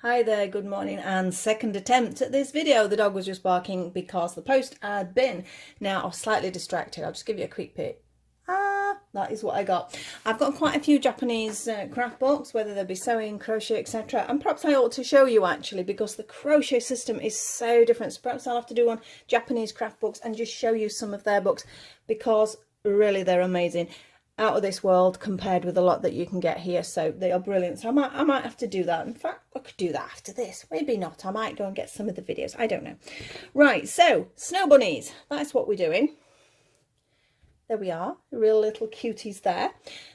Hi there, good morning, and second attempt at this video. The dog was just barking because the post had been. Now, I was slightly distracted. I'll just give you a quick peek. That is what I got. I've got quite a few Japanese craft books, whether they be sewing, crochet, etc. And perhaps I ought to show you actually, because the crochet system is so different. So perhaps I'll have to do one Japanese craft books and just show you some of their books, because really they're amazing. Out of this world compared with a lot that you can get here, so they are brilliant. So I might have to do that. In fact, I could do that after this, maybe not. I might go and get some of the videos, I don't know. Right, so snow bunnies, that's what we're doing. There we are, real little cuties there.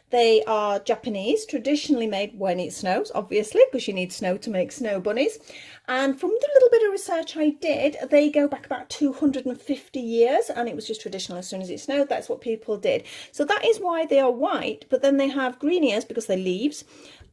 They are Japanese, traditionally made when it snows, obviously, because you need snow to make snow bunnies. And from the little bit of research I did, they go back about 250 years, and it was just traditional. As soon as it snowed, that's what people did. So that is why they are white, but then they have green ears because they're leaves,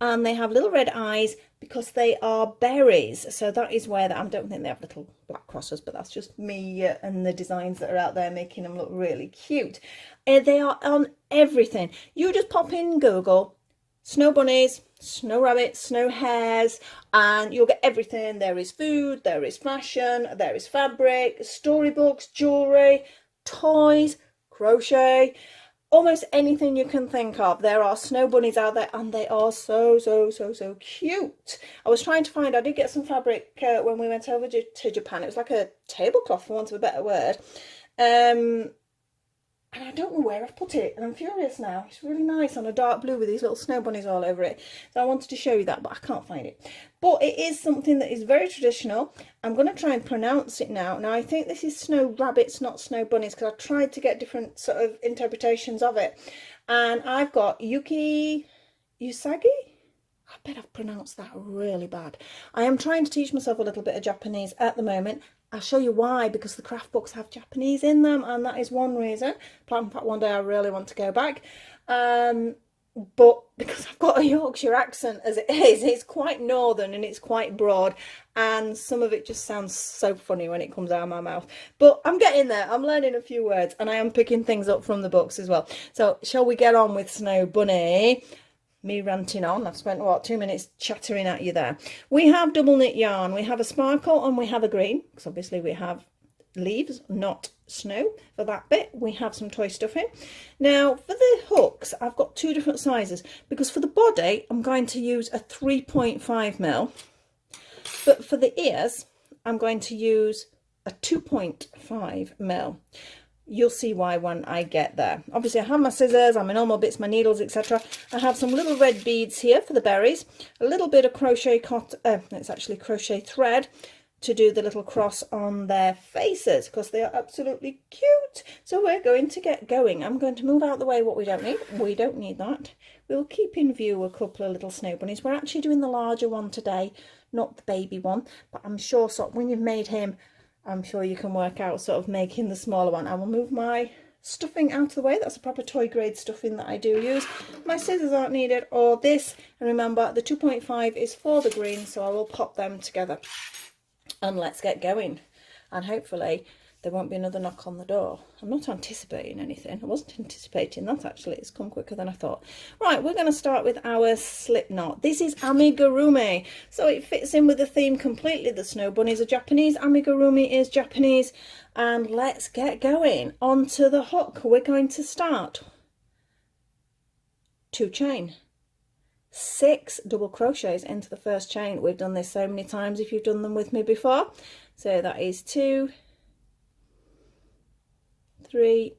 and they have little red eyes because they are berries. So that is where I don't think they have little black crosses, but that's just me and the designs that are out there making them look really cute. They are on everything. You just pop in Google snow bunnies, snow rabbits, snow hares, and you'll get everything. There is food, there is fashion, there is fabric, storybooks, jewelry, toys, crochet, almost anything you can think of. There are snow bunnies out there, and they are so cute. I was trying to find, I did get some fabric when we went over to Japan. It was like a tablecloth, for want of a better word. And I don't know where I've put it, and I'm furious now. It's really nice on a dark blue with these little snow bunnies all over it. So I wanted to show you that, but I can't find it. But it is something that is very traditional. I'm going to try and pronounce it now. Now, I think this is snow rabbits, not snow bunnies, because I tried to get different sort of interpretations of it. And I've got Usagi. I bet I've pronounced that really bad. I am trying to teach myself a little bit of Japanese at the moment. I'll show you why, because the craft books have Japanese in them, and that is one reason. In fact, one day I really want to go back. But because I've got a Yorkshire accent as it is, it's quite northern and it's quite broad, and some of it just sounds so funny when it comes out of my mouth. But I'm getting there. I'm learning a few words, and I am picking things up from the books as well. So shall we get on with Snow Bunny? Me ranting on. I've spent, what, 2 minutes chattering at you there. We have double knit yarn. We have a sparkle and we have a green, because obviously we have leaves, not snow for that bit. We have some toy stuffing. Now for the hooks, I've got two different sizes, because for the body I'm going to use a 3.5mm, but for the ears I'm going to use a 2.5mm. You'll see why when I get there. Obviously I have my scissors, my normal bits, my needles, etc. I have some little red beads here for the berries, a little bit of crochet it's actually crochet thread to do the little cross on their faces, because they are absolutely cute. So we're going to get going. I'm going to move out the way what we don't need. We don't need that. We'll keep in view a couple of little snow bunnies. We're actually doing the larger one today, not the baby one, but I'm sure so when you've made him, I'm sure you can work out sort of making the smaller one. I will move my stuffing out of the way. That's a proper toy grade stuffing that I do use. My scissors aren't needed, or this. And remember, the 2.5 is for the green, so I will pop them together. And let's get going. And hopefully there won't be another knock on the door. I'm not anticipating anything. I wasn't anticipating that, actually. It's come quicker than I thought. Right, we're going to start with our slip knot. This is Amigurumi, so it fits in with the theme completely. The snow bunnies are Japanese, Amigurumi is Japanese, and let's get going. Onto the hook. We're going to start 2 chain, 6 double crochets into the first chain. We've done this so many times if you've done them with me before. So that is 2, 3,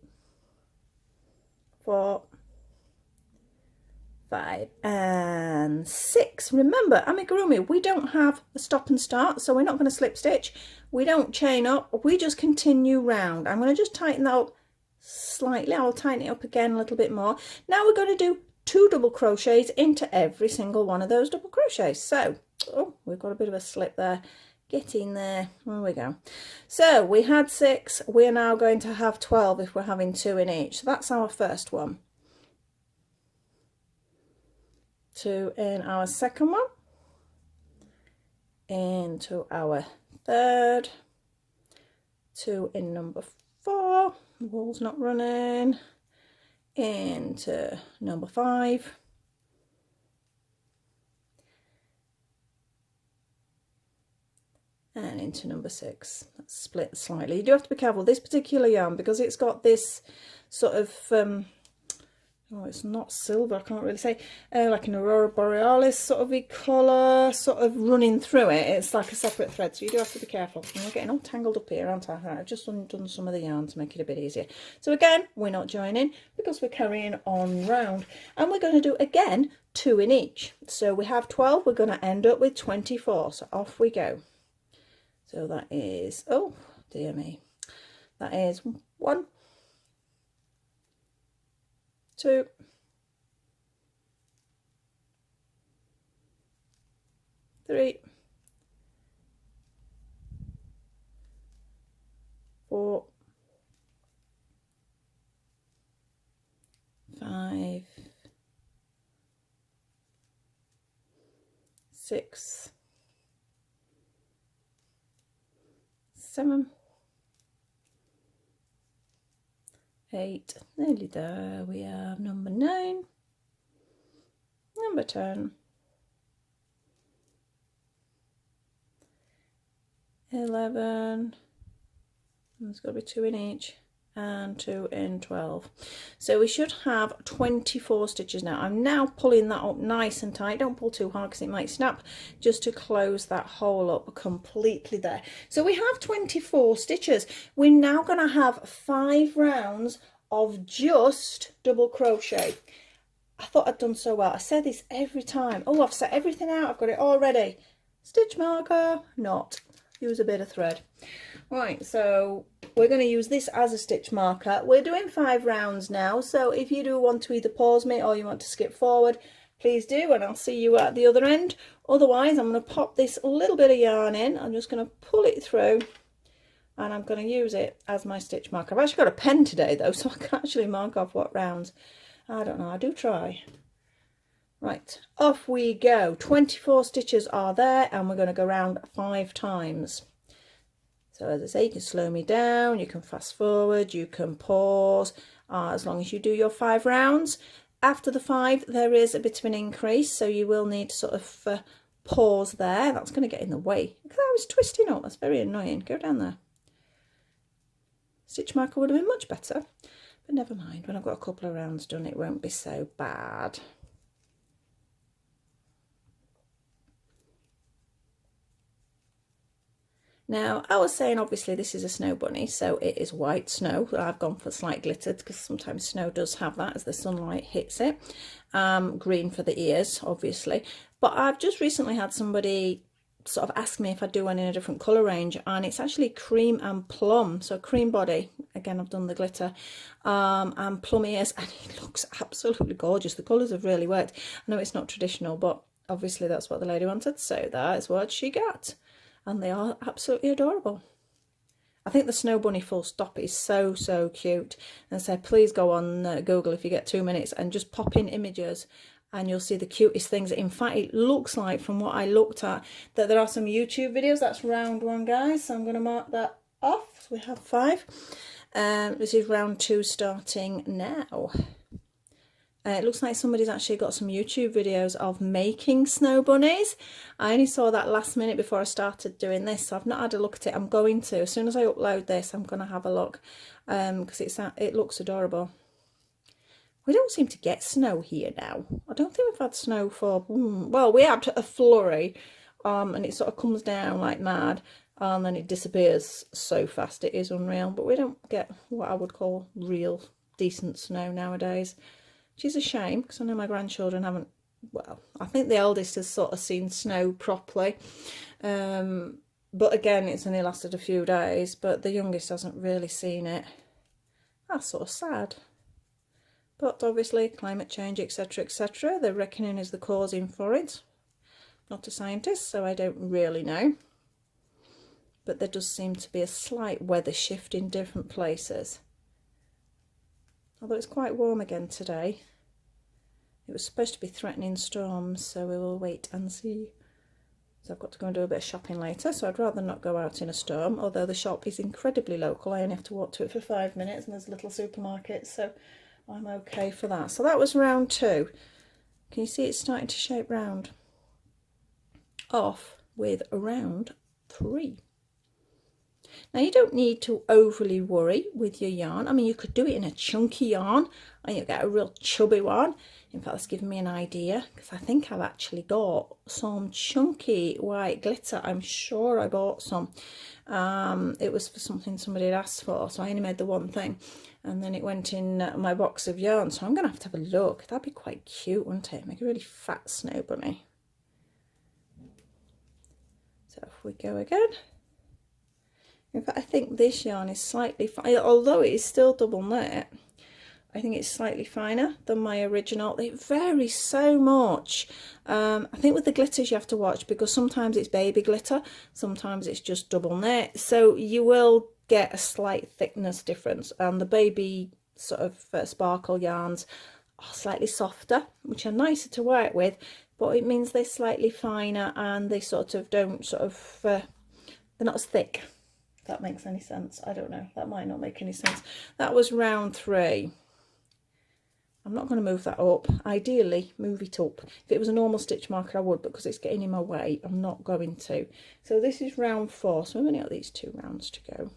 4, 5 and 6. Remember, Amigurumi, we don't have a stop and start, so we're not going to slip stitch. We don't chain up, we just continue round. I'm going to just tighten that up slightly. I'll tighten it up again a little bit more. Now we're going to do 2 double crochets into every single one of those double crochets. So, oh, we've got a bit of a slip there. Get in there. There we go. So we had 6. We're now going to have 12 if we're having 2 in each. So that's our first one. 2 in our second one. Into our third. 2 in number 4. The wool's not running. Into number 5. and into number 6. That's split slightly. You do have to be careful. This particular yarn, because it's got this sort of oh, it's not silver, I can't really say, like an Aurora Borealis sort of colour sort of running through it. It's like a separate thread, so you do have to be careful. And we're getting all tangled up here, aren't I? Right, I've just undone some of the yarn to make it a bit easier. So again, we're not joining because we're carrying on round. And we're going to do, again, 2 in each. So we have 12, we're going to end up with 24. So off we go. So that is, oh dear me, that is 1, 2, 3, 4, 5, 6, 7, 8, nearly there. We have number 9, number 10, 11, there's got to be 2 in each, and 2 in 12. So we should have 24 stitches now. I'm now pulling that up nice and tight. Don't pull too hard because it might snap, just to close that hole up completely there. So we have 24 stitches. We're now going to have 5 rounds of just double crochet. I thought I'd done so well. I say this every time. Oh, I've set everything out. I've got it all ready. Stitch marker, not. Use a bit of thread. Right, so we're going to use this as a stitch marker. We're doing 5 rounds now, so if you do want to either pause me or you want to skip forward, please do, and I'll see you at the other end. Otherwise, I'm going to pop this little bit of yarn in. I'm just going to pull it through, and I'm going to use it as my stitch marker. I've actually got a pen today though, so I can actually mark off what rounds. I don't know, I do try. Right, off we go. 24 stitches are there, and we're going to go round 5 times. So as I say, you can slow me down, you can fast forward, you can pause, as long as you do your 5 rounds. After the 5, there is a bit of an increase, so you will need to sort of pause there. That's going to get in the way. Look at that, I was twisting up, that's very annoying. Go down there. Stitch marker would have been much better, but never mind. When I've got a couple of rounds done, it won't be so bad. Now, I was saying obviously this is a snow bunny, so it is white snow. I've gone for slight glittered because sometimes snow does have that as the sunlight hits it. Green for the ears, obviously. But I've just recently had somebody sort of ask me if I do one in a different colour range, and it's actually cream and plum. So cream body, again I've done the glitter, and plum ears, and it looks absolutely gorgeous. The colours have really worked. I know it's not traditional, but obviously that's what the lady wanted, so that is what she got. And they are absolutely adorable. I think the snow bunny full stop is so cute. And so please go on Google if you get 2 minutes and just pop in images, and you'll see the cutest things. In fact, it looks like, from what I looked at, that there are some YouTube videos. That's round 1, guys, so I'm going to mark that off. So we have 5. This is round 2 starting now. It looks like somebody's actually got some YouTube videos of making snow bunnies. I only saw that last minute before I started doing this, so I've not had a look at it. I'm going to. As soon as I upload this, I'm going to have a look, because it looks adorable. We don't seem to get snow here now. I don't think we've had snow for, well, we had a flurry, and it sort of comes down like mad, and then it disappears so fast. It is unreal, but we don't get what I would call real decent snow nowadays. Which is a shame, because I know my grandchildren haven't, well, I think the eldest has sort of seen snow properly. But again, it's only lasted a few days, but the youngest hasn't really seen it. That's sort of sad. But obviously, climate change, etc., etc., they're reckoning is the causing for it. Not a scientist, so I don't really know. But there does seem to be a slight weather shift in different places. Although it's quite warm again today. It was supposed to be threatening storms, so we will wait and see. So I've got to go and do a bit of shopping later, so I'd rather not go out in a storm, although the shop is incredibly local. I only have to walk to it for 5 minutes, and there's a little supermarket, so I'm okay for that. So that was round 2. Can you see it's starting to shape round? Off with round 3. Now you don't need to overly worry with your yarn. I mean, you could do it in a chunky yarn and you get a real chubby one. In fact, that's given me an idea, because I think I've actually got some chunky white glitter. I'm sure I bought some. It was for something somebody had asked for, so I only made the one thing, and then it went in my box of yarn. So I'm gonna have to have a look. That'd be quite cute, wouldn't it? Make a really fat snow bunny. So if we go again. In fact, I think this yarn is slightly fine, although it is still double knit. I think it's slightly finer than my original. It varies so much. I think with the glitters you have to watch, because sometimes it's baby glitter, sometimes it's just double knit. So you will get a slight thickness difference. And the baby sort of sparkle yarns are slightly softer, which are nicer to work with, but it means they're slightly finer and they sort of don't they're not as thick. If that makes any sense. I don't know. That might not make any sense. That was round 3. I'm not going to move that up. Ideally, move it up. If it was a normal stitch marker, I would, but because it's getting in my way, I'm not going to. So this is round 4. So we've only got these 2 rounds to go.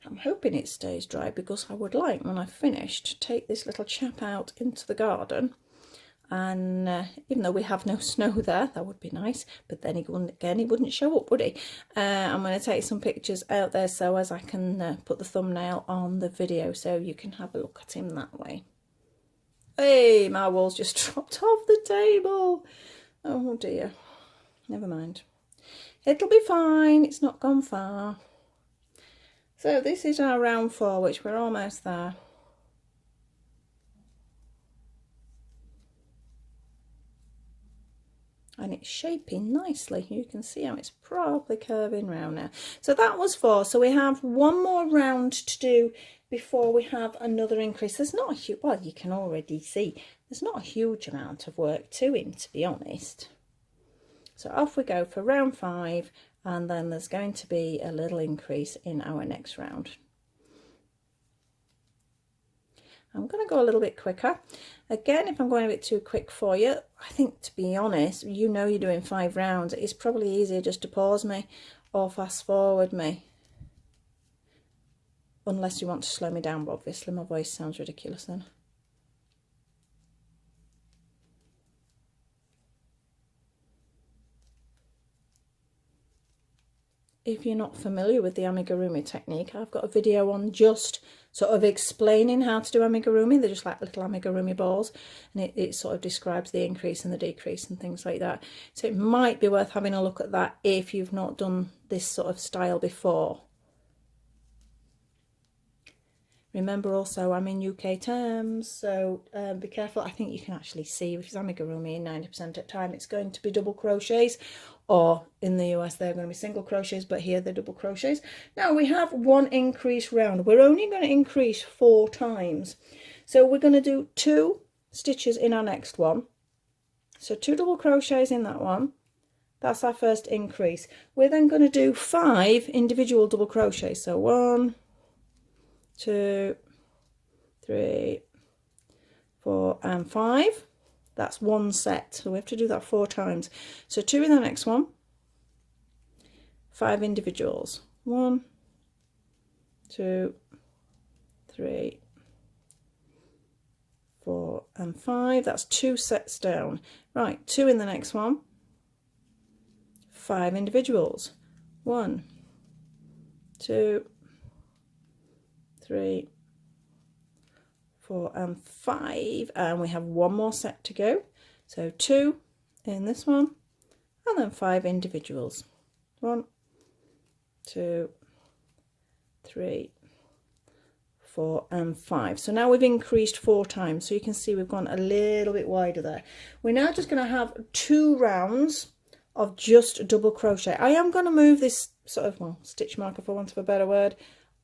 I'm hoping it stays dry, because I would like, when I've finished, to take this little chap out into the garden. And even though we have no snow there, that would be nice, but then he wouldn't show up, would he? I'm going to take some pictures out there so as I can put the thumbnail on the video, so you can have a look at him that way. Hey, my wool's just dropped off the table. Oh dear, never mind, it'll be fine, it's not gone far. So this is our round 4, which we're almost there. And it's shaping nicely. You can see how it's probably curving round now. So that was 4. So we have one more round to do before we have another increase. There's not a huge, well, you can already see, there's not a huge amount of work to him, to be honest. So off we go for round 5, and then there's going to be a little increase in our next round. I'm going to go a little bit quicker. Again, if I'm going a bit too quick for you, I think, to be honest, you know you're doing 5 rounds. It's probably easier just to pause me or fast forward me. Unless you want to slow me down, but obviously my voice sounds ridiculous then. If you're not familiar with the amigurumi technique, I've got a video on just sort of explaining how to do amigurumi. They're just like little amigurumi balls, and it sort of describes the increase and the decrease and things like that. So it might be worth having a look at that if you've not done this sort of style before. Remember also, I'm in UK terms, so be careful. I think you can actually see, if it's amigurumi, 90% of the time it's going to be double crochets, or in the US they're going to be single crochets, but here they're double crochets. Now we have one increase round. We're only going to increase 4 times. So we're going to do 2 stitches in our next one. So 2 double crochets in that one. That's our first increase. We're then going to do 5 individual double crochets. So 1, 2, 3, 4 and 5. That's one set, so we have to do that 4 times. So 2 in the next one, 5 individuals. 1, 2, 3, 4 and 5. That's 2 sets down. Right, 2 in the next one, 5 individuals. 1, 2, 3, 4 and 5, and we have one more set to go. So 2 in this one, and then 5 individuals. 1, 2, 3, 4 and 5. So now we've increased 4 times, so you can see we've gone a little bit wider there. We're now just going to have 2 rounds of just double crochet. I am going to move this sort of, well, stitch marker, for want of a better word,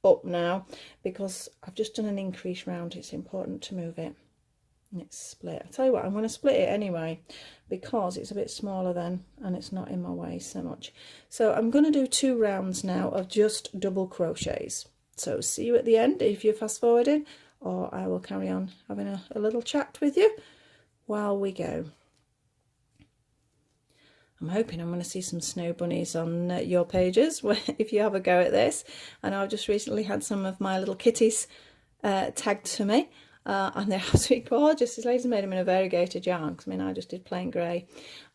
up now, because I've just done an increase round. It's important to move it, and it's split. I tell you what, I'm going to split it anyway, because it's a bit smaller then and it's not in my way so much. So I'm going to do 2 rounds now of just double crochets. So see you at the end if you're fast forwarding, or I will carry on having a little chat with you while we go. I'm hoping I'm going to see some snow bunnies on your pages if you have a go at this. I know I've just recently had some of my little kitties tagged to me, and they're absolutely gorgeous. This lady's made them in a variegated yarn, because I mean I just did plain grey,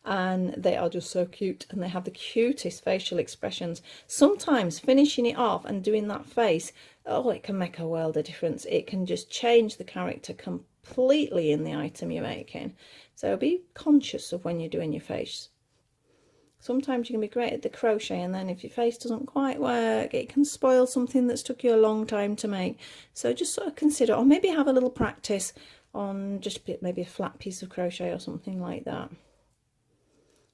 and they are just so cute, and they have the cutest facial expressions. Sometimes finishing it off and doing that face, oh, it can make a world of difference. It can just change the character completely in the item you're making. So be conscious of when you're doing your face. Sometimes you can be great at the crochet, and then if your face doesn't quite work, it can spoil something that's took you a long time to make. So just sort of consider, or maybe have a little practice on just maybe a flat piece of crochet or something like that.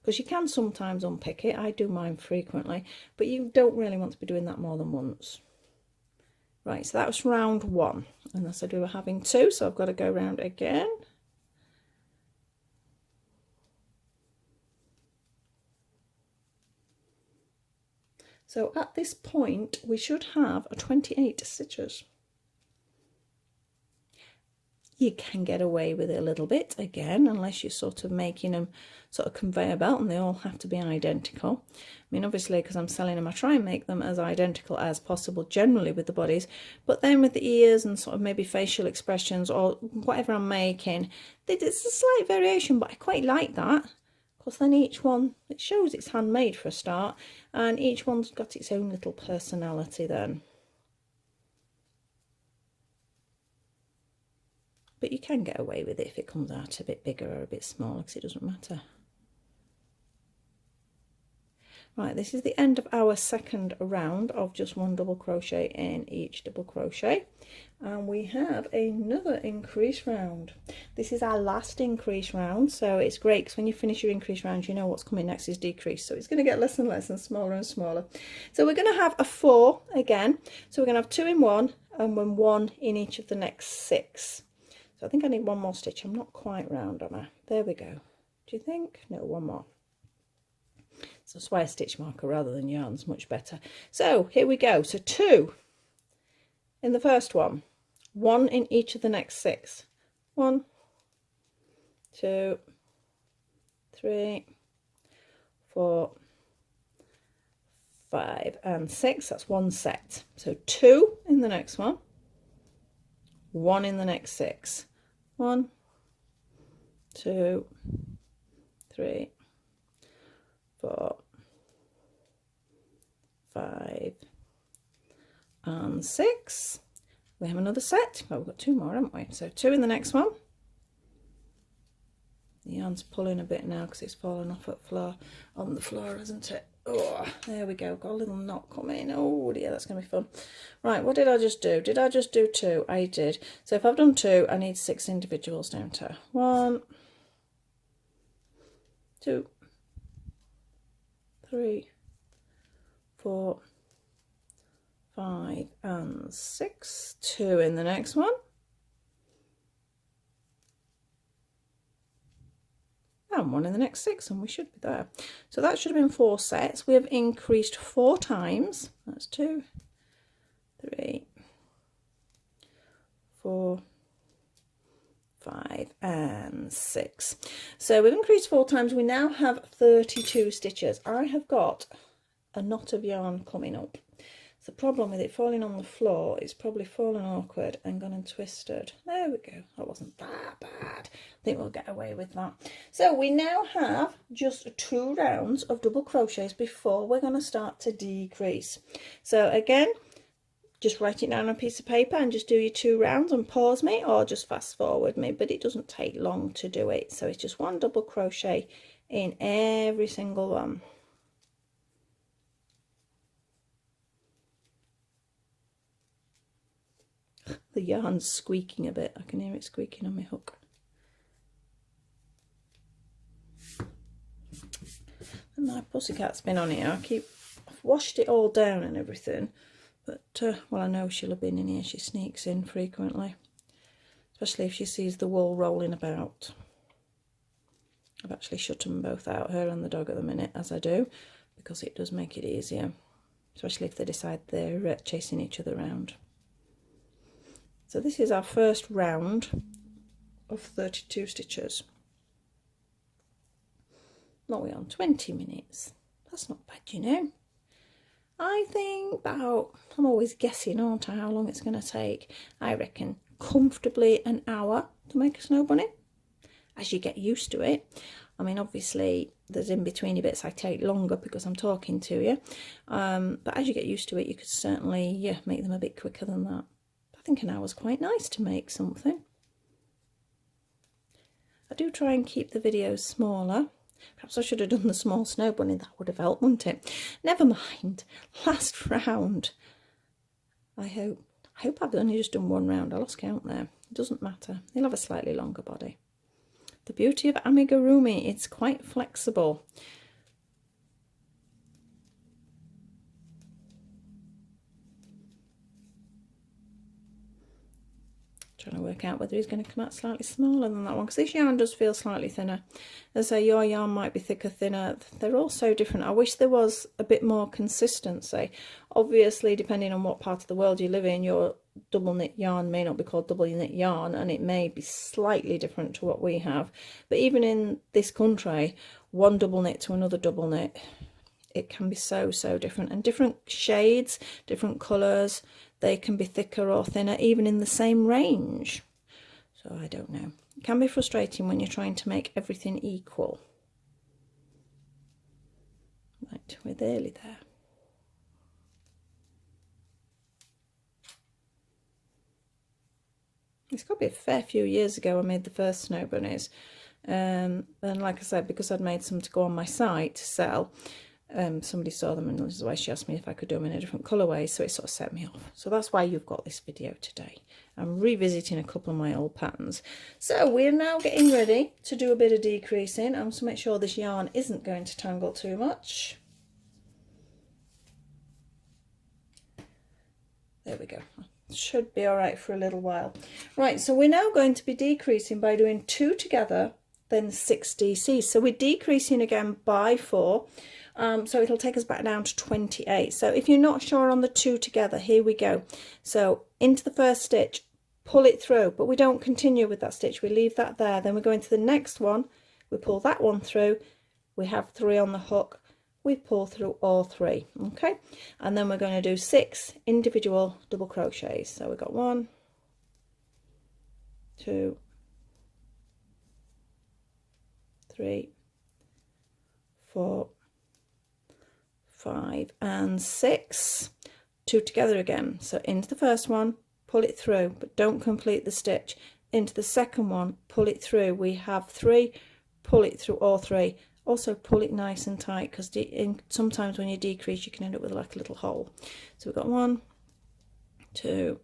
Because you can sometimes unpick it. I do mine frequently, but you don't really want to be doing that more than once. Right, so that was round 1. And I said we were having 2, so I've got to go round again. So at this point, we should have 28 stitches. You can get away with it a little bit, again, unless you're sort of making them sort of conveyor belt and they all have to be identical. I mean, obviously, because I'm selling them, I try and make them as identical as possible, generally with the bodies, but then with the ears and sort of maybe facial expressions or whatever I'm making, it's a slight variation, but I quite like that. Because then each one, it shows it's handmade for a start, and each one's got its own little personality then. But you can get away with it if it comes out a bit bigger or a bit smaller, because it doesn't matter. Right, this is the end of our second round of just 1 double crochet in each double crochet, and we have another increase round. This is our last increase round, so it's great because when you finish your increase round, you know what's coming next is decrease, so it's going to get less and less and smaller and smaller. So we're going to have a 4 again, so we're going to have 2 in one and then 1 in each of the next 6. So I think I need 1 more stitch. I'm not quite round, am I? There we go. Do you think? No, 1 more. So that's why a stitch marker rather than yarn's much better. So here we go. So 2 in the first one, 1 in each of the next 6. 1, 2, 3, 4, 5 and 6. That's 1 set. So 2 in the next one, 1 in the next 6. 1, 2, 3, 4, 5 and 6. We have another set. Well, we've got 2 more, haven't we? So 2 in the next one. The yarn's pulling a bit now because it's fallen off on the floor, isn't it? Oh, there we go. Got a little knot coming. Oh dear, that's going to be fun. Right, what did I just do? Did I just do 2? I did. So if I've done 2, I need 6 individuals, don't I? 1, 2, 3, 4, 5 and 6. 2 in the next one. And 1 in the next 6, and we should be there. So that should have been 4 sets. We have increased 4 times. That's 2, 3, 4, 5 and 6. So we've increased 4 times. We now have 32 stitches. I have got a knot of yarn coming up. The problem with it falling on the floor, it's probably fallen awkward and gone and twisted. There we go. That wasn't that bad. I think we'll get away with that. So we now have just 2 rounds of double crochets before we're going to start to decrease. So again, just write it down on a piece of paper and just do your 2 rounds and pause me, or just fast forward me, but it doesn't take long to do it. So it's just 1 double crochet in every single one. The yarn's squeaking a bit. I can hear it squeaking on my hook. And my pussycat's been on here. I've washed it all down and everything. But, well, I know she'll have been in here. She sneaks in frequently. Especially if she sees the wool rolling about. I've actually shut them both out, her and the dog at the minute, as I do. Because it does make it easier. Especially if they decide they're chasing each other around. So this is our first round of 32 stitches. what are we on, 20 minutes. That's not bad, you know. I think about, I'm always guessing, aren't I, how long it's going to take. I reckon comfortably an hour to make a snow bunny, as you get used to it. I mean, obviously there's in betweeny bits I take longer because I'm talking to you, but as you get used to it, you could certainly make them a bit quicker than that. I think an hour's quite nice to make something. I do try and keep the videos smaller. Perhaps I should have done the small snow bunny, that would have helped, wouldn't it? Never mind. Last round. I hope I've only just done one round. I lost count there. It doesn't matter. He'll have a slightly longer body. The beauty of Amigurumi, it's quite flexible. Trying to work out whether he's going to come out slightly smaller than that one, because this yarn does feel slightly thinner. As I say, your yarn might be thicker, thinner. They're all so different. I wish there was a bit more consistency. Obviously, depending on what part of the world you live in, your double knit yarn may not be called double knit yarn, and it may be slightly different to what we have. But even in this country, one double knit to another double knit, it can be so different, and different shades, different colours. They can be thicker or thinner, even in the same range. So I don't know. It can be frustrating when you're trying to make everything equal. Right, we're nearly there. It's got to be a fair few years ago I made the first snow bunnies. And like I said, because I'd made some to go on my site to sell, somebody saw them, and this is why she asked me if I could do them in a different colourway, so it sort of set me off. So that's why you've got this video today. I'm revisiting a couple of my old patterns. So we're now getting ready to do a bit of decreasing. I'm to make sure this yarn isn't going to tangle too much. There we go. Should be all right for a little while. Right, so we're now going to be decreasing by doing 2 together, then 6 DCs. So we're decreasing again by 4. So it'll take us back down to 28. So if you're not sure on the 2 together, here we go. So into the first stitch, pull it through, but we don't continue with that stitch. We leave that there. Then we go into the next one. We pull that one through. We have 3 on the hook. We pull through all 3. Okay. And then we're going to do 6 individual double crochets. So we've got 1, 2, 3, 4, 5 and 6. 2 together again. So into the first one, pull it through, but don't complete the stitch. Into the second one, pull it through. We have 3, pull it through all 3. Also pull it nice and tight, because sometimes when you decrease you can end up with like a little hole. So we've got 1, 2,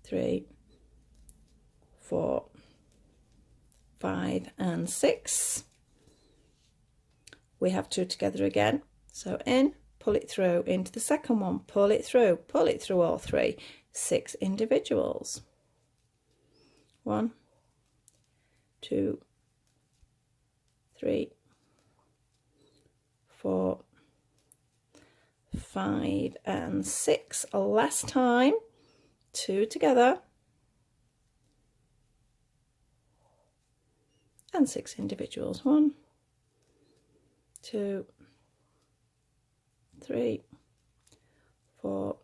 3, 4, 5 and 6. We have 2 together again. So in, pull it through, into the second one, pull it through all 3. 6 individuals. 1, 2, 3, 4, 5 and 6. Last time, 2 together and 6 individuals. 1, 2, 3, 4,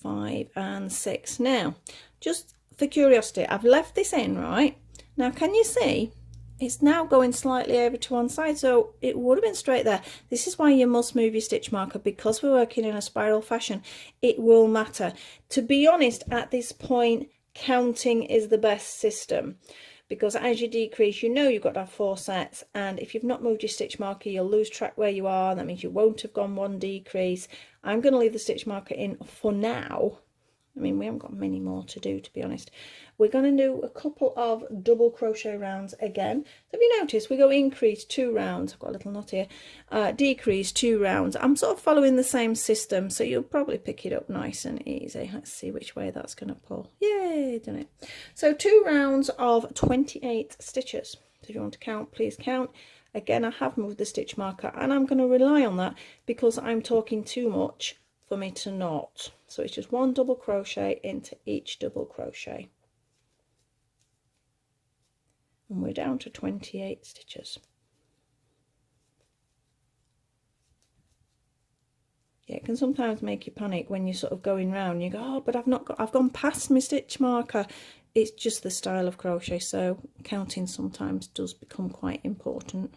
5 and 6. Now, just for curiosity, I've left this in, right? Now, can you see? It's now going slightly over to one side, so it would have been straight there. This is why you must move your stitch marker, because we're working in a spiral fashion. It will matter. To be honest, at this point, counting is the best system, because as you decrease, you know you've got to have 4 sets, and if you've not moved your stitch marker, you'll lose track where you are. That means you won't have gone 1 decrease. I'm going to leave the stitch marker in for now. I mean, we haven't got many more to do, to be honest. We're going to do a couple of double crochet rounds again. So if you notice, we go increase 2 rounds. I've got a little knot here. Decrease 2 rounds. I'm sort of following the same system, so you'll probably pick it up nice and easy. Let's see which way that's going to pull. Yay, done it. So 2 rounds of 28 stitches. So if you want to count, please count. Again, I have moved the stitch marker, and I'm going to rely on that because I'm talking too much for me to not. So it's just 1 double crochet into each double crochet. and we're down to 28 stitches. Yeah, it can sometimes make you panic when you're sort of going round. You go, oh, but I've gone past my stitch marker. It's just the style of crochet, so counting sometimes does become quite important.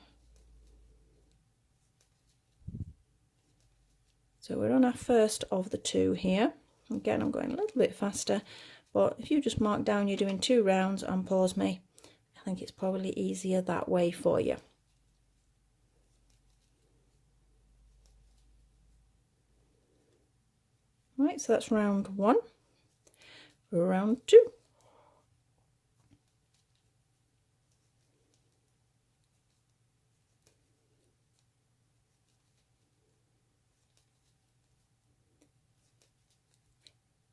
So we're on our first of the 2 here. Again, I'm going a little bit faster, but if you just mark down you're doing 2 rounds and pause me, I think it's probably easier that way for you. Right, so that's round 1. Round 2.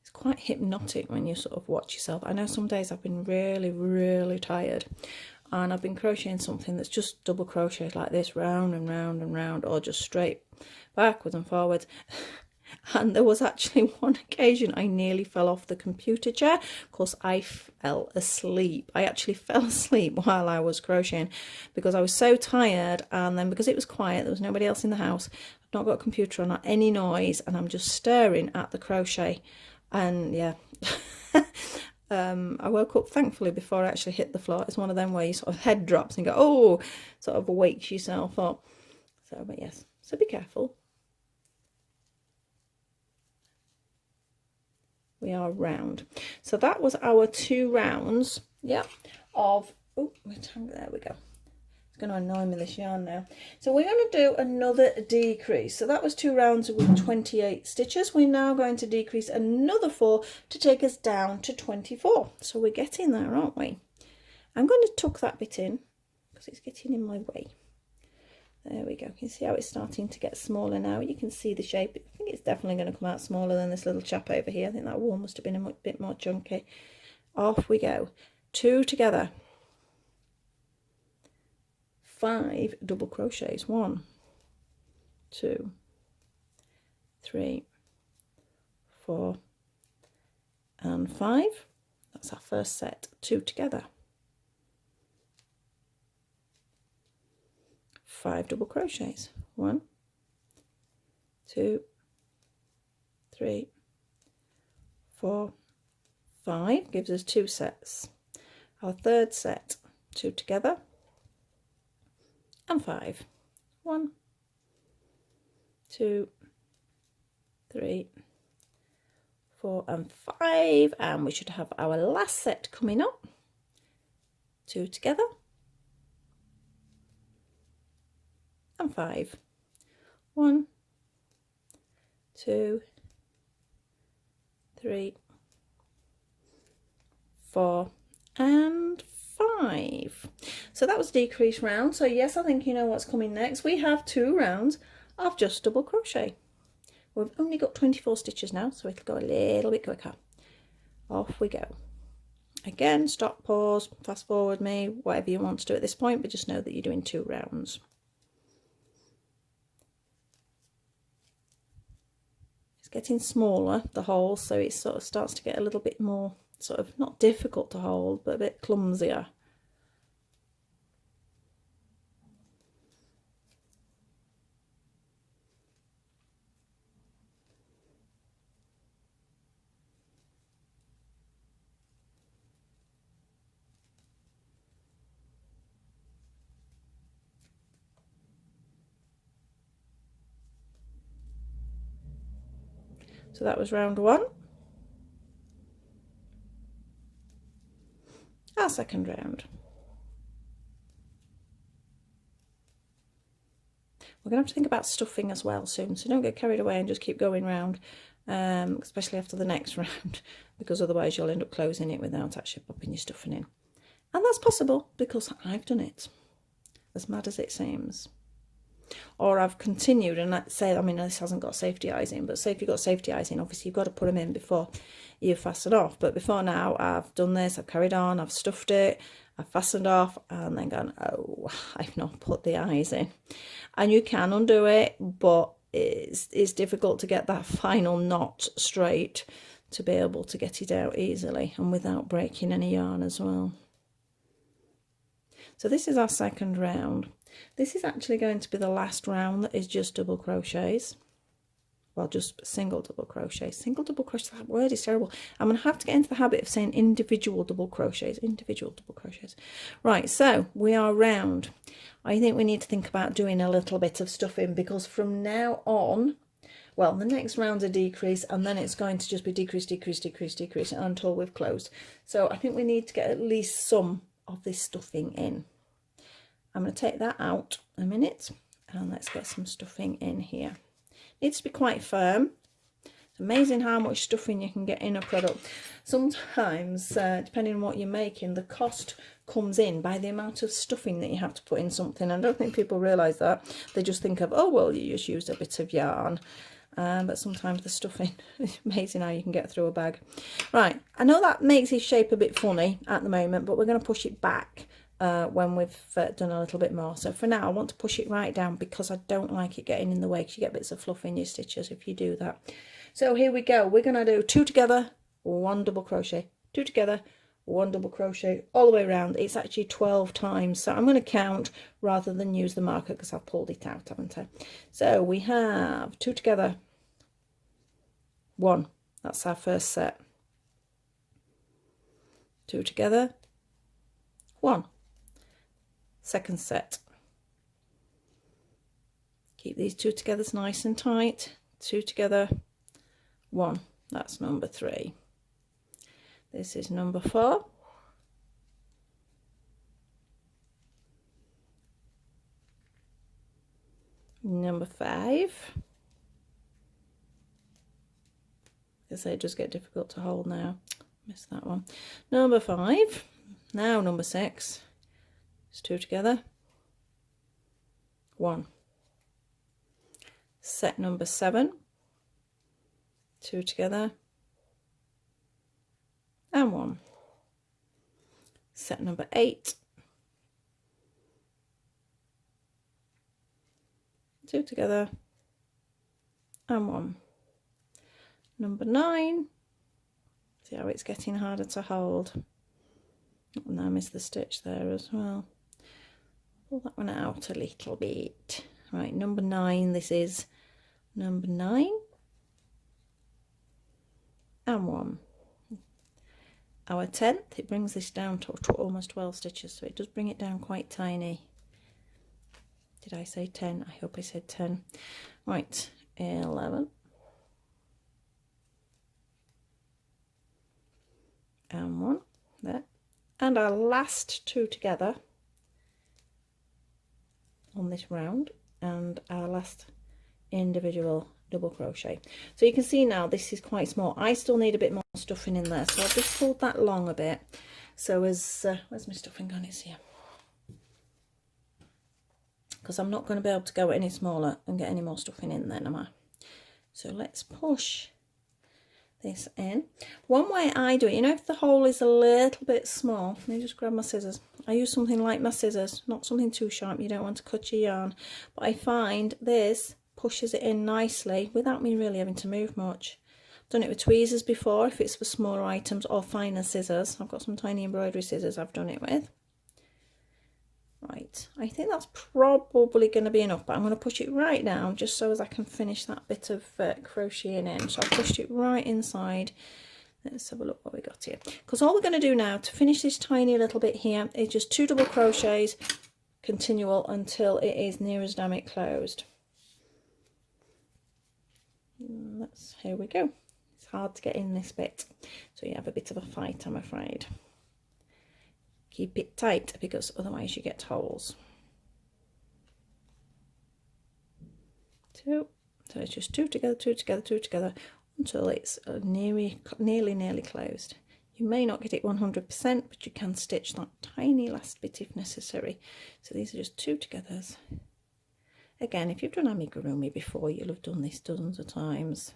It's quite hypnotic when you sort of watch yourself. I know some days I've been really tired and I've been crocheting something that's just double crocheted like this, round and round and round, or just straight backwards and forwards. And there was actually one occasion I nearly fell off the computer chair because I fell asleep. I actually fell asleep while I was crocheting because I was so tired, and then because it was quiet, there was nobody else in the house, I've not got a computer on, not any noise, and I'm just staring at the crochet. And yeah, I woke up thankfully before I actually hit the floor. It's one of them where you sort of head drops and go, oh, sort of wakes yourself up. So, but yes, so be careful. We are round. So that was our 2 rounds, yeah, of, oh, there we go. It's going to annoy me, this yarn now. So we're going to do another decrease. So that was 2 rounds with 28 stitches. We're now going to decrease another 4 to take us down to 24. So we're getting there, aren't we? I'm going to tuck that bit in because it's getting in my way. There we go. You can see how it's starting to get smaller now. You can see the shape. I think it's definitely going to come out smaller than this little chap over here. I think that one must have been a bit more chunky. Off we go. 2 together. 5 double crochets. 1, 2, 3, 4, and 5. That's our first set. 2 together. 5 double crochets. 1, 2, 3, 4, 5 gives us 2 sets. Our third set, 2 together and 5. 1, 2, 3, 4, and 5, and we should have our last set coming up. 2 together and 5. 1, 2, 3, 4, and 5. So that was decrease round. So yes, I think you know what's coming next. We have 2 rounds of just double crochet. We've only got 24 stitches now, so it'll go a little bit quicker. Off we go. Again, stop, pause, fast forward me, whatever you want to do at this point, but just know that you're doing 2 rounds. It's getting smaller, the hole, so it sort of starts to get a little bit more, sort of not difficult to hold, but a bit clumsier. So that was round 1. Our second round. We're going to have to think about stuffing as well soon, so don't get carried away and just keep going round, especially after the next round, because otherwise you'll end up closing it without actually popping your stuffing in. And that's possible because I've done it, as mad as it seems. Or I've continued, and let's say, I mean, this hasn't got safety eyes in, but say if you've got safety eyes in, obviously you've got to put them in before you fasten off. But before now, I've done this, I've carried on, I've stuffed it, I've fastened off, and then gone, oh, I've not put the eyes in. And you can undo it, but it's difficult to get that final knot straight to be able to get it out easily and without breaking any yarn as well. So this is our second round. This is actually going to be the last round that is just double crochets. Well, just single double crochet. Single double crochet, that word is terrible. I'm going to have to get into the habit of saying individual double crochets. Individual double crochets. Right, so we are round. I think we need to think about doing a little bit of stuffing, because from now on, well, the next round's a decrease, and then it's going to just be decrease, decrease, decrease, decrease until we've closed. So I think we need to get at least some of this stuffing in. I'm going to take that out a minute, and let's get some stuffing in here. Needs to be quite firm. It's amazing how much stuffing you can get in a product. Sometimes, depending on what you're making, the cost comes in by the amount of stuffing that you have to put in something. I don't think people realise that. They just think of, oh, well, you just used a bit of yarn. But sometimes the stuffing, it's amazing how you can get through a bag. Right, I know that makes his shape a bit funny at the moment, but we're going to push it back when we've done a little bit more. So for now, I want to push it right down, because I don't like it getting in the way, because you get bits of fluff in your stitches if you do that. So here we go. We're going to do 2 together, 1 double crochet, 2 together, 1 double crochet all the way around. It's actually 12 times, so I'm going to count rather than use the marker, because I've pulled it out, haven't I? So we have 2 together, 1. That's our first set. 2 together, 1. Second set. Keep these 2 together nice and tight. 2 together, 1. That's number 3. This is number 4. Number 5. They just get difficult to hold now. Missed that one. Number 5. Now number 6. It's 2 together, 1. Set number 7. 2 together and 1. Set number 8. 2 together and 1. Number 9. See how it's getting harder to hold. And I missed the stitch there as well. Pull that one out a little bit. Right, number 9. This is number 9 and 1. Our 10th, it brings this down to almost 12 stitches, so it does bring it down quite tiny. Did I say 10? I hope I said 10. Right, 11 and 1 there, and our last 2 together on this round, and our last individual double crochet. So you can see now this is quite small. I still need a bit more stuffing in there, so I've just pulled that long a bit. So as where's my stuffing gone? It's here, because I'm not going to be able to go any smaller and get any more stuffing in then, am I? So let's push this in. One way I do it, you know, if the hole is a little bit small, let me just grab my scissors. I use something like my scissors, not something too sharp, you don't want to cut your yarn, but I find this pushes it in nicely without me really having to move much. I've done it with tweezers before if it's for smaller items, or finer scissors. I've got some tiny embroidery scissors I've done it with. Right, I think that's probably going to be enough, but I'm going to push it right down just so as I can finish that bit of crocheting in. So I've pushed it right inside. Let's have a look what we got here, because all we're going to do now to finish this tiny little bit here is just 2 double crochets continual until it is near as damn it closed. Here we go. It's hard to get in this bit, so you have a bit of a fight, I'm afraid. Keep it tight, because otherwise you get holes. 2, so it's just 2 together, 2 together, 2 together until it's nearly closed. You may not get it 100%, but you can stitch that tiny last bit if necessary. So these are just 2 togethers. Again, if you've done amigurumi before, you'll have done this dozens of times.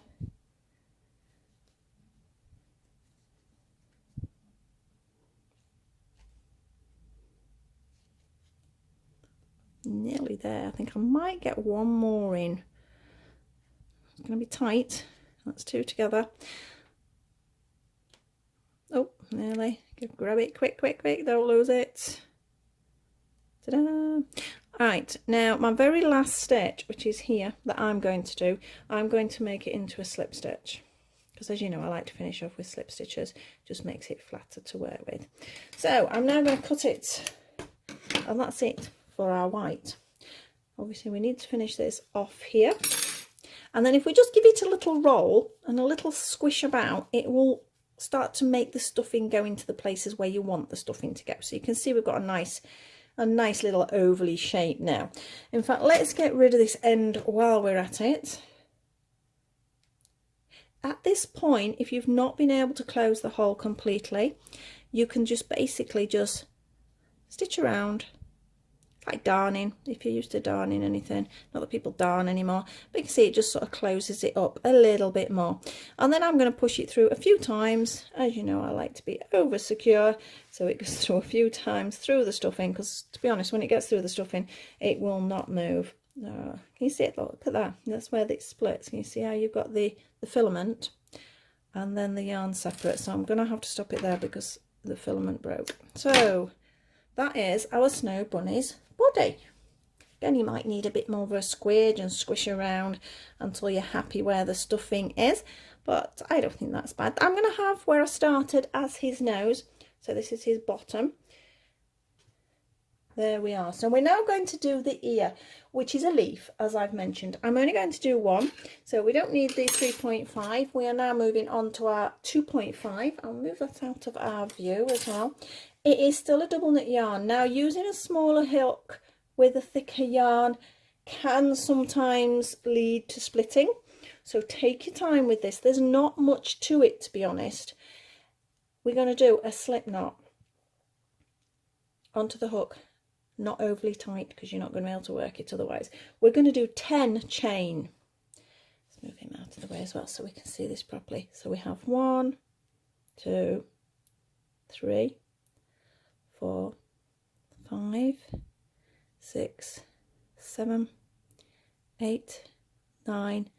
Nearly there. I think I might get one more in. It's going to be tight. That's 2 together. Oh, nearly. Grab it quick, quick, quick. Don't lose it. Ta-da! Right, now my very last stitch, which is here, that I'm going to do, I'm going to make it into a slip stitch. Because as you know, I like to finish off with slip stitches, just makes it flatter to work with. So I'm now going to cut it, and that's it for our white. Obviously we need to finish this off here, and then if we just give it a little roll and a little squish about, it will start to make the stuffing go into the places where you want the stuffing to go. So you can see we've got a nice little ovally shape now. In fact, let's get rid of this end while we're at it. At this point, if you've not been able to close the hole completely, you can just basically just stitch around like darning, if you're used to darning anything. Not that people darn anymore, but you can see it just sort of closes it up a little bit more. And then I'm going to push it through a few times. As you know, I like to be over secure, so it goes through a few times through the stuffing, because to be honest, when it gets through the stuffing, it will not move. Can you see it? Look at that. That's where it splits. Can you see how you've got the filament and then the yarn separate? So I'm going to have to stop it there because the filament broke. So that is our snow bunny's body. Again, you might need a bit more of a squidge and squish around until you're happy where the stuffing is, but I don't think that's bad. I'm going to have where I started as his nose, so this is his bottom. There we are. So we're now going to do the ear, which is a leaf, as I've mentioned. I'm only going to do one, so we don't need the 3.5. We are now moving on to our 2.5. I'll move that out of our view as well. It is still a double knit yarn. Now, using a smaller hook with a thicker yarn can sometimes lead to splitting, so take your time with this. There's not much to it, to be honest. We're going to do a slip knot onto the hook, not overly tight because you're not going to be able to work it otherwise. We're going to do 10 chain. Let's move him out of the way as well so we can see this properly. So we have 1, 2, 3, 4, 5, 6, 7, 8, 9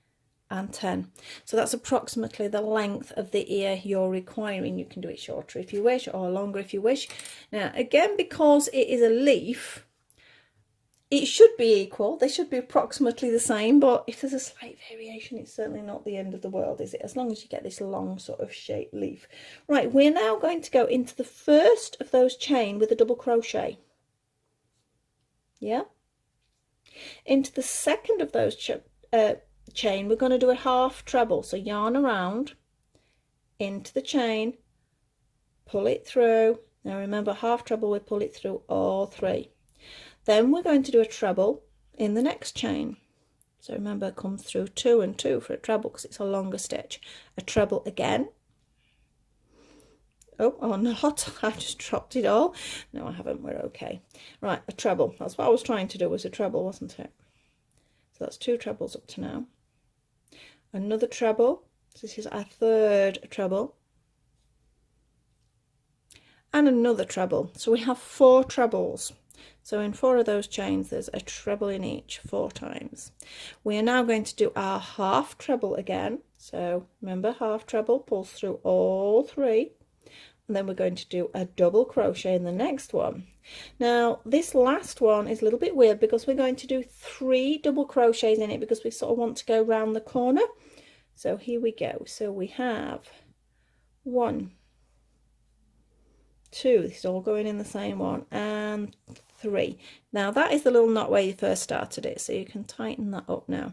and 10. So that's approximately the length of the ear you're requiring. You can do it shorter if you wish, or longer if you wish. Now again, because it is a leaf, it should be equal. They should be approximately the same, but if there's a slight variation, it's certainly not the end of the world, is it? As long as you get this long sort of shaped leaf. Right, we're now going to go into the first of those chain with a double crochet. Yeah. Into the second of those chain, we're going to do a half treble. So yarn around into the chain, pull it through. Now remember, half treble, we pull it through all 3. Then we're going to do a treble in the next chain. So remember, come through 2 and 2 for a treble because it's a longer stitch. A treble again. Oh, or not. I've just dropped it all. No, I haven't. We're okay. Right, a treble. That's what I was trying to do, was a treble, wasn't it? So that's 2 trebles up to now. Another treble. So this is our third treble. And another treble. So we have 4 trebles. So in 4 of those chains, there's a treble in each 4 times. We are now going to do our half treble again. So remember, half treble pulls through all 3. And then we're going to do a double crochet in the next one. Now this last one is a little bit weird because we're going to do 3 double crochets in it because we sort of want to go round the corner. So here we go. So we have 1, 2, this is all going in the same one, and 3. Now that is the little knot where you first started it, so you can tighten that up now.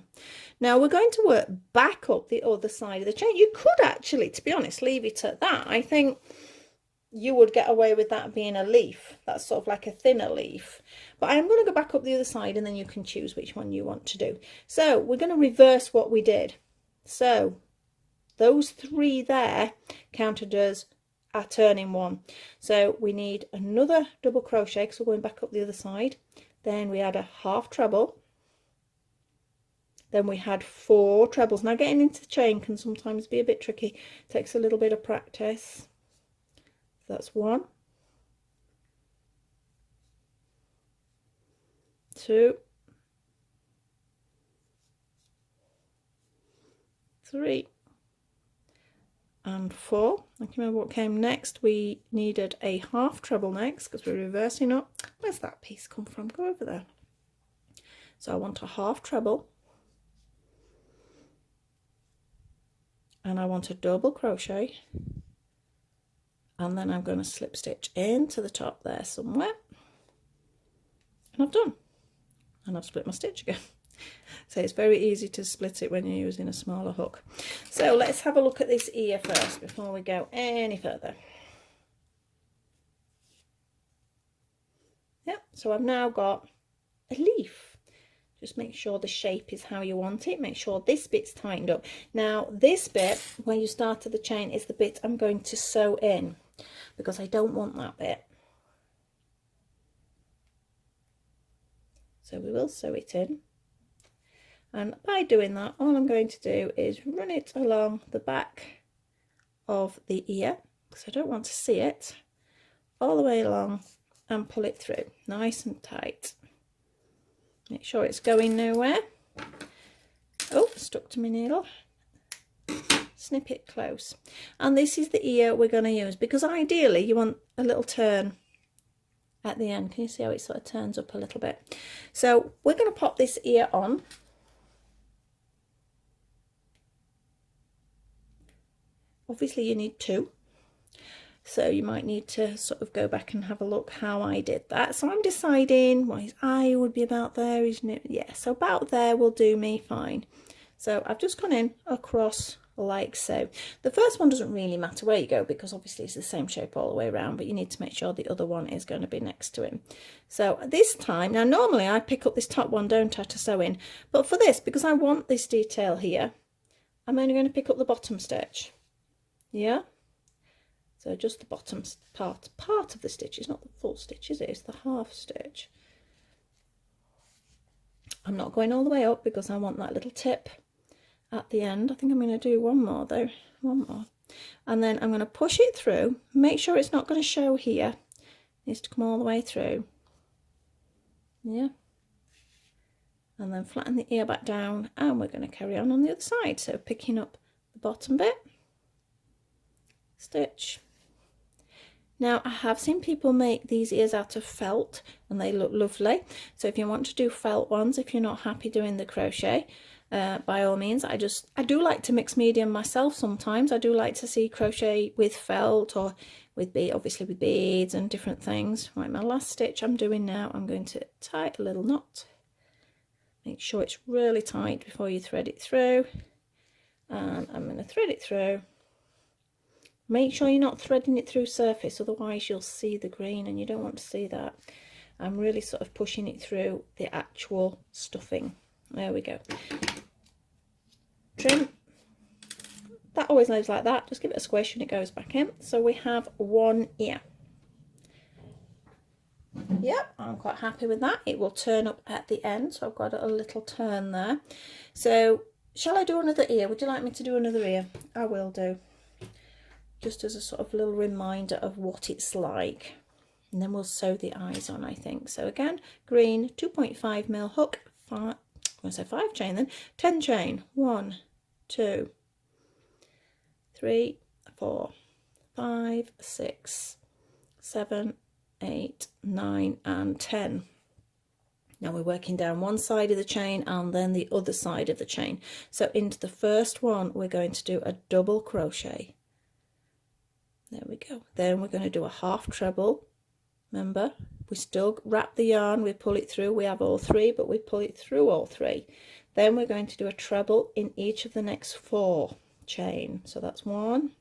Now we're going to work back up the other side of the chain. You could actually, to be honest, leave it at that. I think you would get away with that being a leaf. That's sort of like a thinner leaf. But I'm going to go back up the other side and then you can choose which one you want to do. So we're going to reverse what we did. So those 3 there counted as our turning one. So we need another double crochet because we're going back up the other side. Then we had a half treble. Then we had 4 trebles. Now getting into the chain can sometimes be a bit tricky. It takes a little bit of practice. That's 1, 2, 3, and 4. I can remember what came next. We needed a half treble next because we're reversing up. Where's that piece come from? Go over there. So I want a half treble, and I want a double crochet, and then I'm going to slip stitch into the top there somewhere, and I've done, and I've split my stitch again. So it's very easy to split it when you're using a smaller hook. So let's have a look at this ear first before we go any further. Yep, so I've now got a leaf. Just make sure the shape is how you want it. Make sure this bit's tightened up. Now this bit where you started the chain is the bit I'm going to sew in, because I don't want that bit. So we will sew it in. And by doing that, all I'm going to do is run it along the back of the ear, because I don't want to see it, all the way along, and pull it through nice and tight. Make sure it's going nowhere. Oh, stuck to my needle. Snip it close. And this is the ear we're going to use, because ideally you want a little turn at the end. Can you see how it sort of turns up a little bit? So we're going to pop this ear on. Obviously you need 2, so you might need to sort of go back and have a look how I did that. So I'm deciding, well, his eye would be about there, isn't it? Yeah, so about there will do me fine. So I've just gone in across like so. The first one doesn't really matter where you go, because obviously it's the same shape all the way around, but you need to make sure the other one is going to be next to him. So this time, now normally I pick up this top one, don't I, to sew in, but for this, because I want this detail here, I'm only going to pick up the bottom stitch. Yeah, so just the bottom part of the stitch. It's not the full stitch, is it? It's the half stitch. I'm not going all the way up because I want that little tip at the end. I think I'm going to do one more though, one more, and then I'm going to push it through. Make sure it's not going to show here. It needs to come all the way through. Yeah, and then flatten the ear back down, and we're going to carry on the other side. So picking up the bottom bit, stitch. Now I have seen people make these ears out of felt and they look lovely, so if you want to do felt ones, if you're not happy doing the crochet, by all means. I do like to mix medium myself sometimes. I do like to see crochet with felt or with obviously with beads and different things. Right, my last stitch I'm doing now, I'm going to tie a little knot. Make sure it's really tight before you thread it through, and I'm going to thread it through. Make sure you're not threading it through surface, otherwise you'll see the green and you don't want to see that. I'm really sort of pushing it through the actual stuffing. There we go. Trim. That always lives like that. Just give it a squish and it goes back in. So we have one ear. Yep, I'm quite happy with that. It will turn up at the end, so I've got a little turn there. So shall I do another ear? Would you like me to do another ear? I will do. Just as a sort of little reminder of what it's like, and then we'll sew the eyes on, I think. So again, green 2.5mm hook, 5 chain, then 10 chain, 1 2 3 4 5 6 7 8 9 and 10. Now we're working down one side of the chain and then the other side of the chain. So into the first one we're going to do a double crochet. There we go. Then we're going to do a half treble. Remember, we still wrap the yarn, we pull it through. We have all 3, but we pull it through all 3. Then we're going to do a treble in each of the next 4 chain. So that's 1,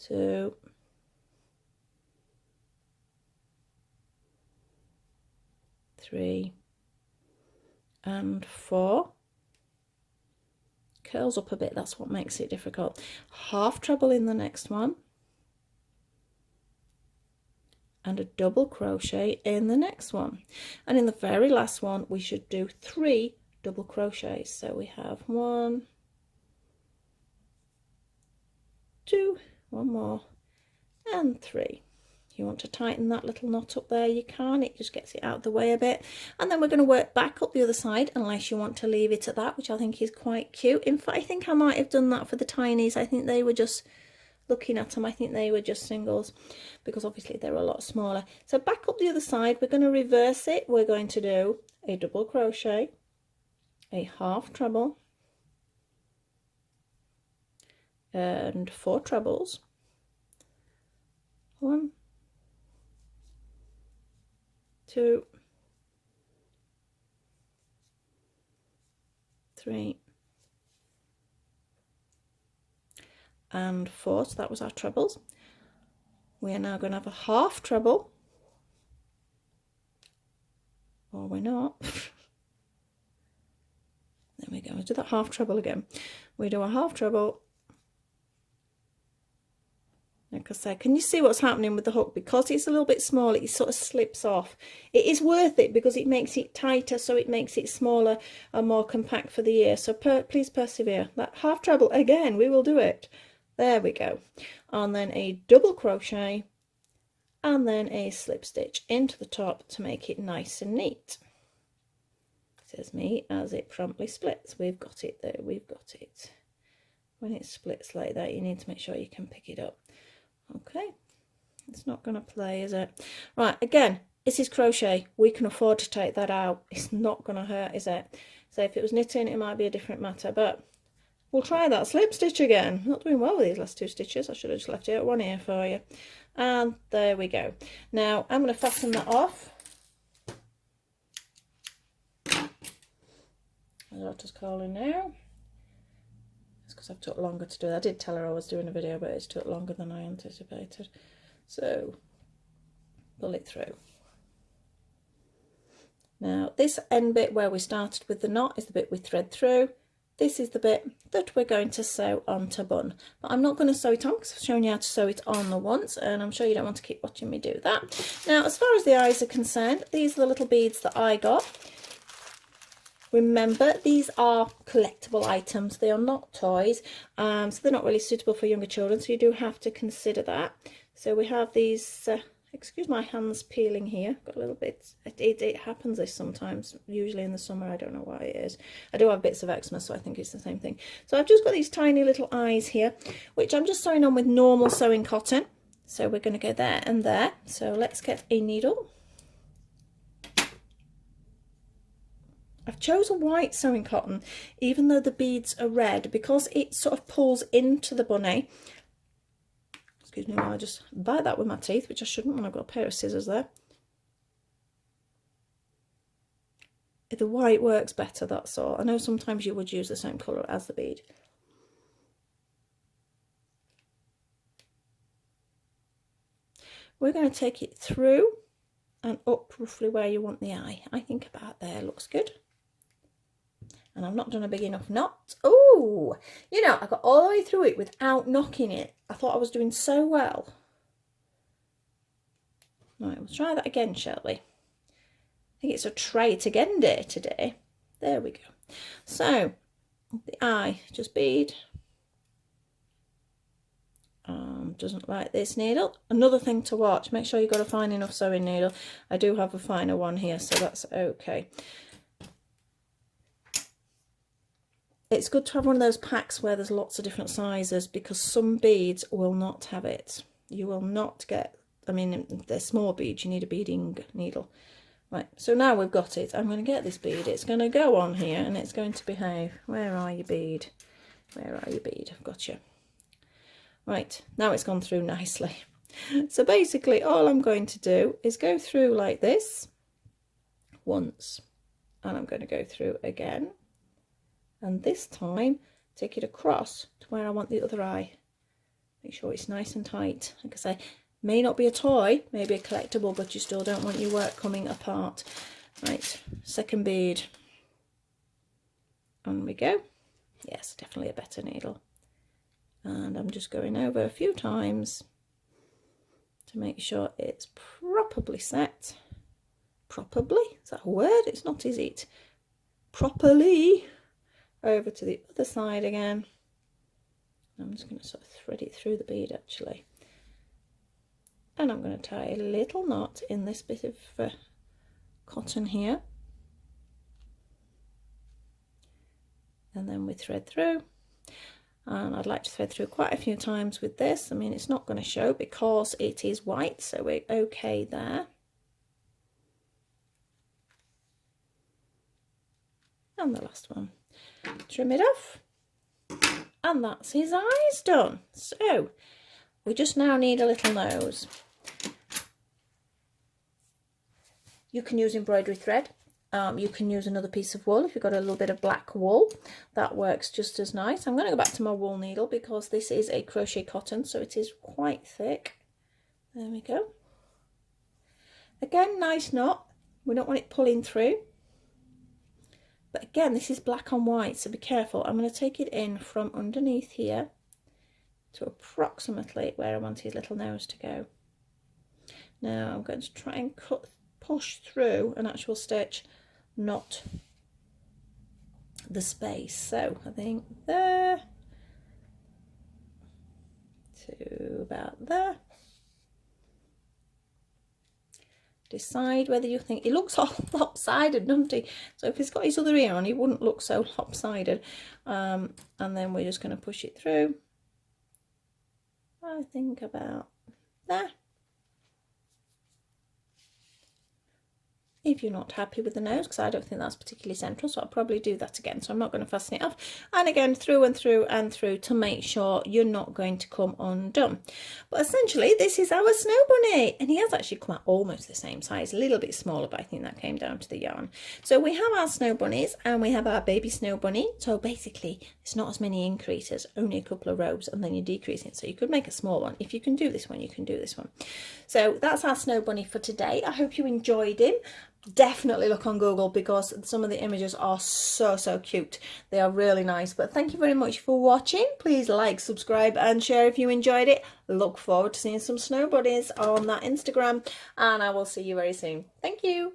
2, 3, and 4. Curls up a bit, that's what makes it difficult. Half treble in the next one, and a double crochet in the next one, and in the very last one we should do 3 double crochets. So we have 1, 2, one more, and 3. you want to tighten that little knot up there, you can. It just gets it out of the way a bit. And then we're going to work back up the other side, unless you want to leave it at that, which I think is quite cute. In fact, I think I might have done that for the tinies. I think they were just, looking at them, I think they were just singles, because obviously they're a lot smaller. So back up the other side, we're going to reverse it. We're going to do a double crochet, a half treble, and 4 trebles. 1, 2, 3, and 4. So that was our trebles. We are now going to have a half treble, or we're not. There we go. Let's do that half treble again. We do a half treble. Like I said, can you see what's happening with the hook? Because it's a little bit small, it sort of slips off. It is worth it because it makes it tighter, so it makes it smaller and more compact for the ear. So please persevere. That half treble again, we will do it. There we go. And then a double crochet, and then a slip stitch into the top to make it nice and neat. Says me as it promptly splits. We've got it there, we've got it. When it splits like that, you need to make sure you can pick it up. Okay, it's not going to play, is it? Right, again, this is crochet. We can afford to take that out. It's not going to hurt, is it? So if it was knitting, it might be a different matter, but we'll try that slip stitch again. Not doing well with these last 2 stitches. I should have just left it at one ear for you. And there we go. Now I'm going to fasten that off. My daughter's calling now. It's because I've took longer to do that. I did tell her I was doing a video, but it's took longer than I anticipated. So pull it through. Now this end bit where we started with the knot is the bit we thread through. This is the bit that we're going to sew onto bun. But I'm not going to sew it on because I've shown you how to sew it on the once, and I'm sure you don't want to keep watching me do that. Now, as far as the eyes are concerned, these are the little beads that I got. Remember, these are collectible items. They are not toys, so they're not really suitable for younger children, so you do have to consider that. So we have these, excuse my hands peeling here, got a little bit, it happens this sometimes, usually in the summer, I don't know why it is. I do have bits of eczema, so I think it's the same thing. So I've just got these tiny little eyes here, which I'm just sewing on with normal sewing cotton. So we're going to go there and there. So let's get a needle. I've chosen white sewing cotton, even though the beads are red, because it sort of pulls into the bunny. Excuse me while I just bite that with my teeth, which I shouldn't when I've got a pair of scissors there. The white works better, that's all. I know sometimes you would use the same colour as the bead. We're going to take it through and up roughly where you want the eye. I think about there looks good. And I've not done a big enough knot. Oh, you know, I got all the way through it without knocking it. I thought I was doing so well. Right, we'll try that again, shall we? I think it's a try it again day today. There we go. So, the eye, just bead. Doesn't like this needle. Another thing to watch, make sure you've got a fine enough sewing needle. I do have a finer one here, so that's okay. It's good to have one of those packs where there's lots of different sizes, because some beads will not have it. You will not get, I mean, if they're small beads, you need a beading needle. Right, so now we've got it. I'm going to get this bead. It's going to go on here and it's going to behave. Where are you, bead? Where are you, bead? I've got you. Right, now it's gone through nicely. So basically all I'm going to do is go through like this once, and I'm going to go through again, and this time take it across to where I want the other eye. Make sure it's nice and tight. Like I say, may not be a toy, maybe a collectible, but you still don't want your work coming apart. Right, second bead. On we go. Yes, definitely a better needle. And I'm just going over a few times to make sure it's properly set. Properly? Is that a word? It's not, is it? Properly. Over to the other side again. I'm just going to sort of thread it through the bead actually. and I'm going to tie a little knot in this bit of cotton here, and then we thread through. And I'd like to thread through quite a few times with this. I mean, it's not going to show because it is white, so we're okay there. And the last one, trim it off, and that's his eyes done. So we just now need a little nose. You can use embroidery thread. You can use another piece of wool if you've got a little bit of black wool. That works just as nice. I'm going to go back to my wool needle because this is a crochet cotton, so it is quite thick. There we go. Again, nice knot. We don't want it pulling through. But again, this is black on white, so be careful. I'm going to take it in from underneath here to approximately where I want his little nose to go. Now I'm going to try and push through an actual stitch, not the space. So I think there to about there. Decide whether you think he looks all lopsided, doesn't he? So if he's got his other ear on, he wouldn't look so lopsided. And then we're just going to push it through. I think about there. If you're not happy with the nose, because I don't think that's particularly central, so I'll probably do that again. So I'm not going to fasten it off. And again, through and through and through to make sure you're not going to come undone. But essentially, this is our snow bunny. And he has actually come out almost the same size, a little bit smaller, but I think that came down to the yarn. So we have our snow bunnies and we have our baby snow bunny. So basically, it's not as many increases, only a couple of rows, and then you decrease it. So you could make a small one. If you can do this one, you can do this one. So that's our snow bunny for today. I hope you enjoyed him. Definitely look on Google because some of the images are so cute. They are really nice. But thank you very much for watching. Please like, subscribe and share if you enjoyed it. Look forward to seeing some snow bunnies on that Instagram, and I will see you very soon. Thank you.